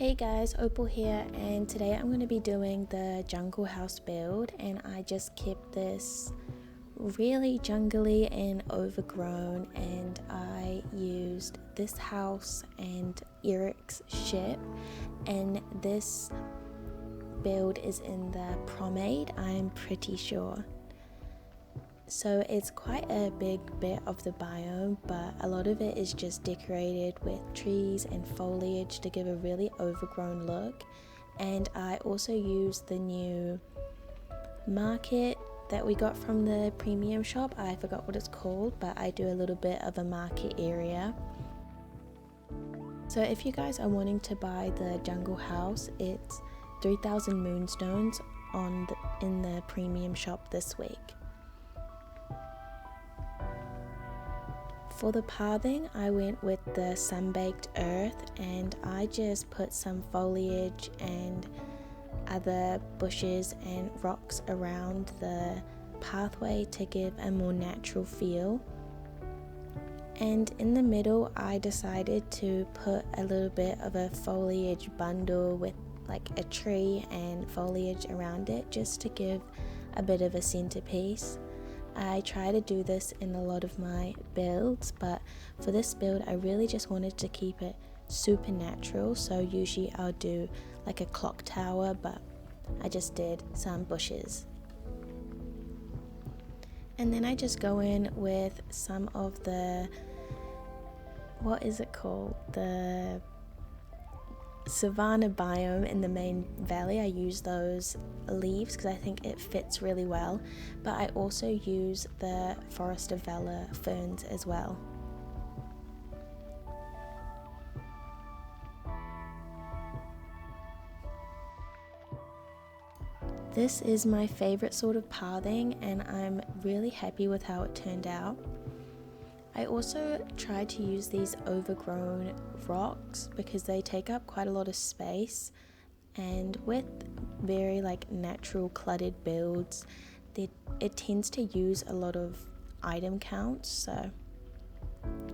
Hey guys, Opal here, and today I'm going to be doing the jungle house build, and I just kept this really jungly and overgrown, and I used this house and Eric's ship, and this build is in the Promenade, I'm pretty sure. So it's quite a big bit of the biome, but a lot of it is just decorated with trees and foliage to give a really overgrown look. And I also used the new market that we got from the premium shop. I forgot what it's called, but I do a little bit of a market area. So if you guys are wanting to buy the jungle house, it's 3,000 moonstones in the premium shop this week. For the pathing, I went with the sun-baked earth, and I just put some foliage and other bushes and rocks around the pathway to give a more natural feel. And in the middle, I decided to put a little bit of a foliage bundle with like a tree and foliage around it, just to give a bit of a centerpiece. I try to do this in a lot of my builds, but for this build I really just wanted to keep it super natural, so usually I'll do like a clock tower, but I just did some bushes. And then I just go in with some of the, what is it called? The savanna biome in the main valley. I use those leaves because I think it fits really well, but I also use the Forest of Valor ferns as well. This is my favorite sort of pathing, and I'm really happy with how it turned out. I also tried to use these overgrown rocks because they take up quite a lot of space, and with very natural cluttered builds, it tends to use a lot of item counts. So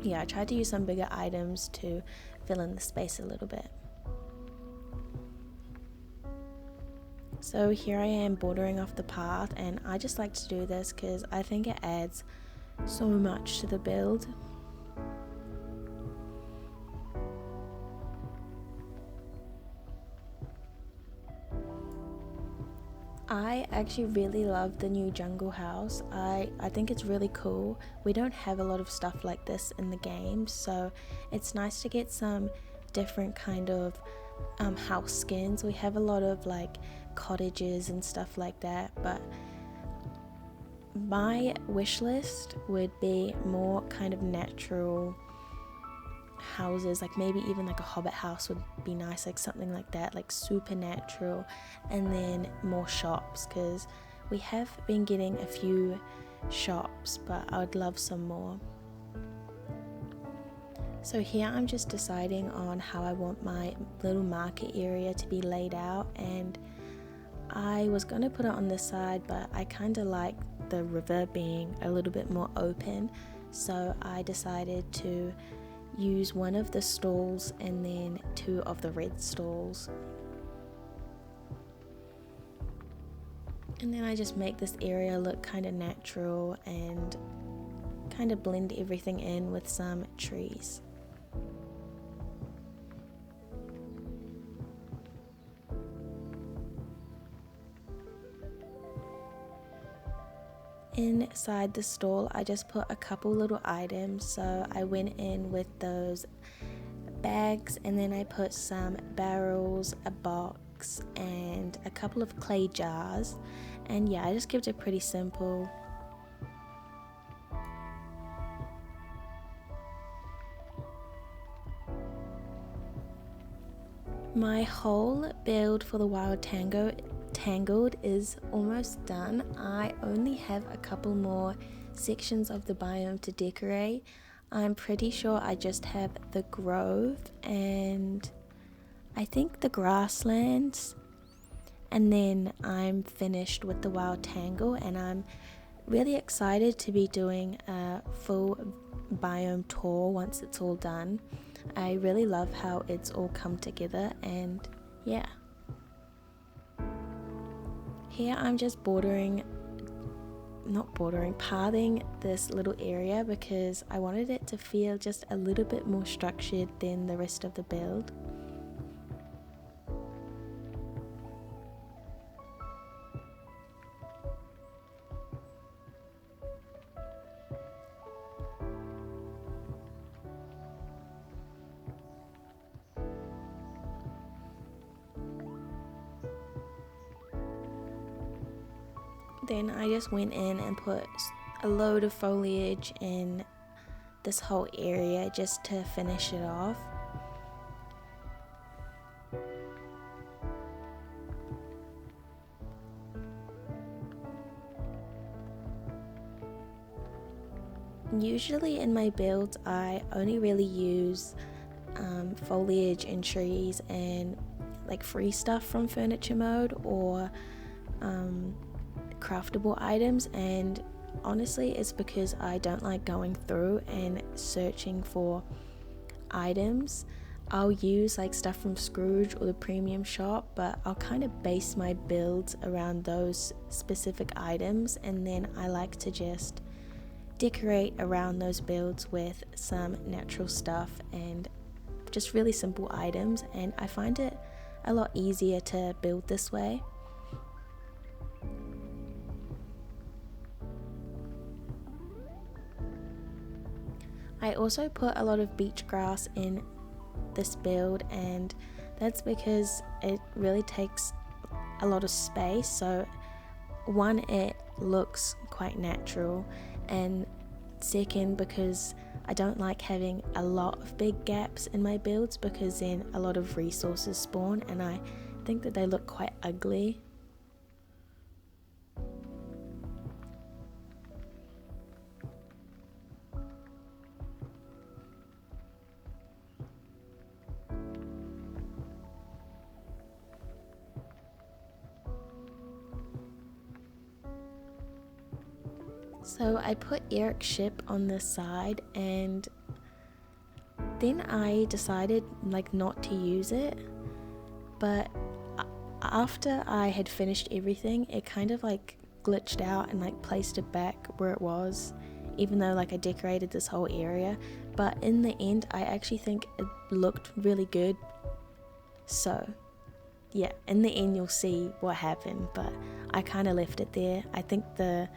yeah, I tried to use some bigger items to fill in the space a little bit. So here I am bordering off the path, and I just like to do this because I think it adds so much to the build. I actually really love the new jungle house. I think it's really cool. We don't have a lot of stuff like this in the game, so it's nice to get some different kind of house skins. We have a lot of cottages and stuff like that, but my wish list would be more kind of natural houses, maybe even a hobbit house would be nice, something like that, super natural, and then more shops, because we have been getting a few shops, but I would love some more. So here I'm just deciding on how I want my little market area to be laid out, and I was going to put it on this side, but I kind of like the river being a little bit more open, so I decided to use one of the stalls and then two of the red stalls. And then I just make this area look kind of natural and kind of blend everything in with some trees. Inside the stall, I just put a couple little items. So I went in with those bags, and then I put some barrels, a box, and a couple of clay jars. And yeah, I just kept it pretty simple. My whole build for the wild Tangled is almost done. I only have a couple more sections of the biome to decorate. I'm pretty sure I just have the grove and I think the grasslands, and then I'm finished with the wild Tangle, and I'm really excited to be doing a full biome tour once it's all done. I really love how it's all come together, and yeah. Here I'm just pathing this little area because I wanted it to feel just a little bit more structured than the rest of the build. Then I just went in and put a load of foliage in this whole area just to finish it off. Usually in my builds I only really use foliage and trees and like free stuff from furniture mode or craftable items, and honestly it's because I don't like going through and searching for items. I'll use like stuff from Scrooge or the premium shop, but I'll kind of base my builds around those specific items, and then I like to just decorate around those builds with some natural stuff and just really simple items, and I find it a lot easier to build this way. I also put a lot of beach grass in this build, and that's because it really takes a lot of space. So one, it looks quite natural, and second, because I don't like having a lot of big gaps in my builds because then a lot of resources spawn and I think that they look quite ugly. So I put Eric's ship on this side, and then I decided like not to use it, but after I had finished everything it kind of like glitched out and like placed it back where it was, even though like I decorated this whole area. But in the end I actually think it looked really good, so yeah, in the end you'll see what happened, but I kind of left it there. I think the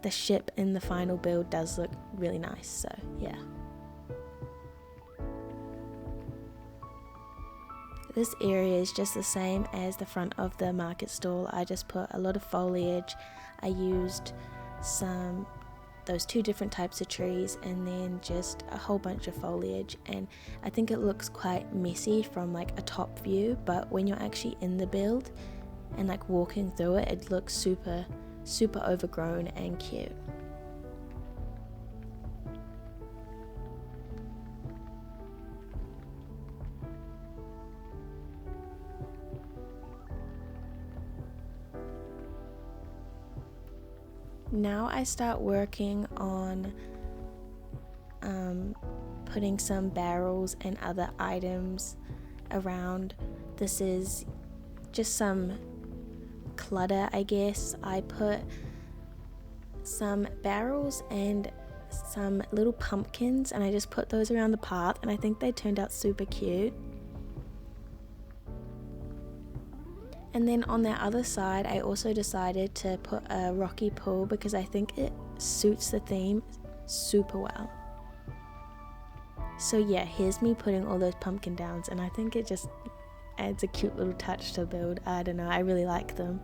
ship in the final build does look really nice, so yeah. This area is just the same as the front of the market stall. I just put a lot of foliage. I used those two different types of trees and then just a whole bunch of foliage, and I think it looks quite messy from like a top view, but when you're actually in the build and like walking through it, it looks super overgrown and cute. Now I start working on putting some barrels and other items around. This is just some clutter, I guess. I put some barrels and some little pumpkins and I just put those around the path, and I think they turned out super cute. And then on the other side I also decided to put a rocky pool because I think it suits the theme super well. So yeah, here's me putting all those pumpkin downs, and I think it just adds a cute little touch to the build. I don't know, I really like them.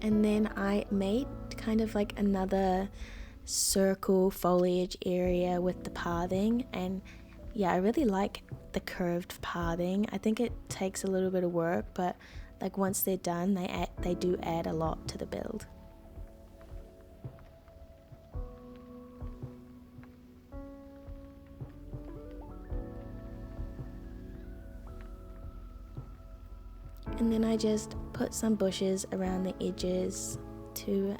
And then I made kind of like another circle foliage area with the pathing, and yeah, I really like the curved pathing. I think it takes a little bit of work, but like once they're done, they do add a lot to the build. And then I just put some bushes around the edges to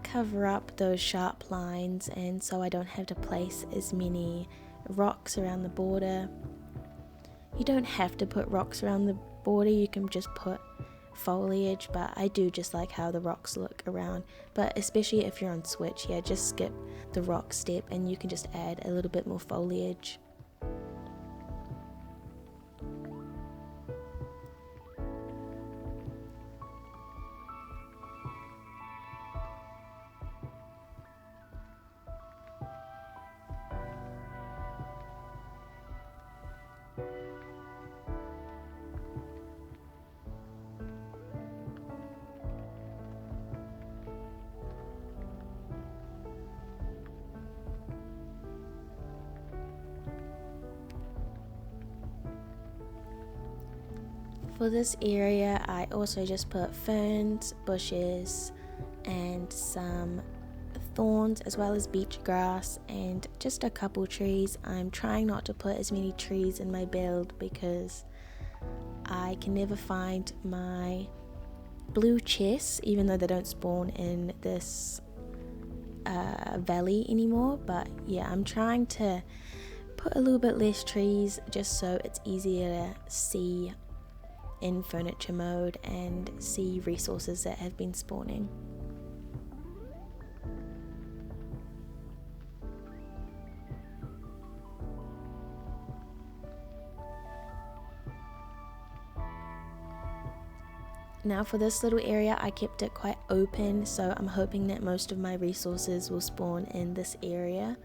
cover up those sharp lines, and so I don't have to place as many rocks around the border. You don't have to put rocks around the border, you can just put foliage, but I do just like how the rocks look around. But especially if you're on Switch, yeah, just skip the rock step and you can just add a little bit more foliage. For this area, I also just put ferns, bushes, and some thorns, as well as beach grass and just a couple trees. I'm trying not to put as many trees in my build because I can never find my blue chests, even though they don't spawn in this valley anymore. But yeah, I'm trying to put a little bit less trees just so it's easier to see in furniture mode and see resources that have been spawning. Now for this little area, I kept it quite open, so I'm hoping that most of my resources will spawn in this area.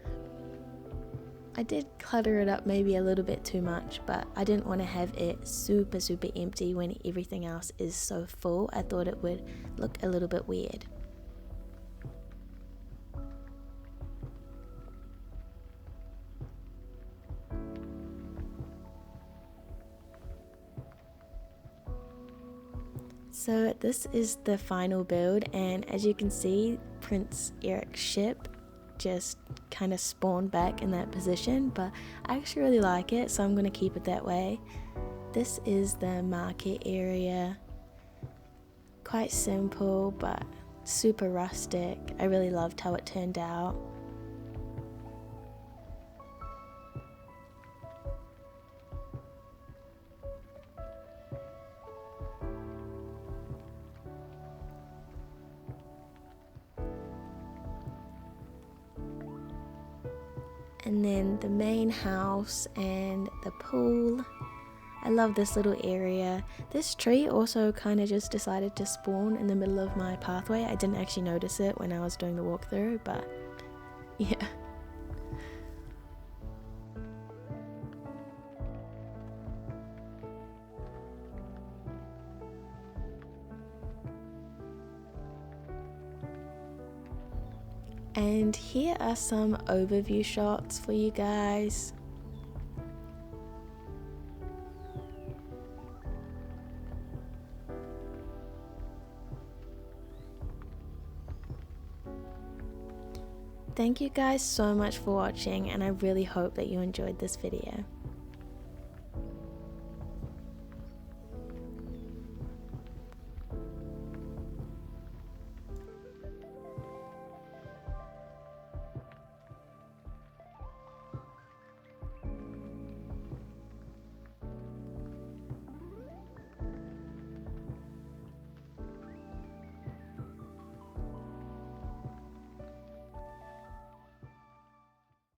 I did clutter it up maybe a little bit too much, but I didn't want to have it super empty when everything else is so full. I thought it would look a little bit weird. So this is the final build, and as you can see, Prince Eric's ship just kind of spawned back in that position, but I actually really like it, so I'm going to keep it that way. This is the market area. Quite simple but super rustic. I really loved how it turned out. And then the main house and the pool. I love this little area. This tree also kind of just decided to spawn in the middle of my pathway. I didn't actually notice it when I was doing the walkthrough, but yeah. And here are some overview shots for you guys. Thank you guys so much for watching, and I really hope that you enjoyed this video.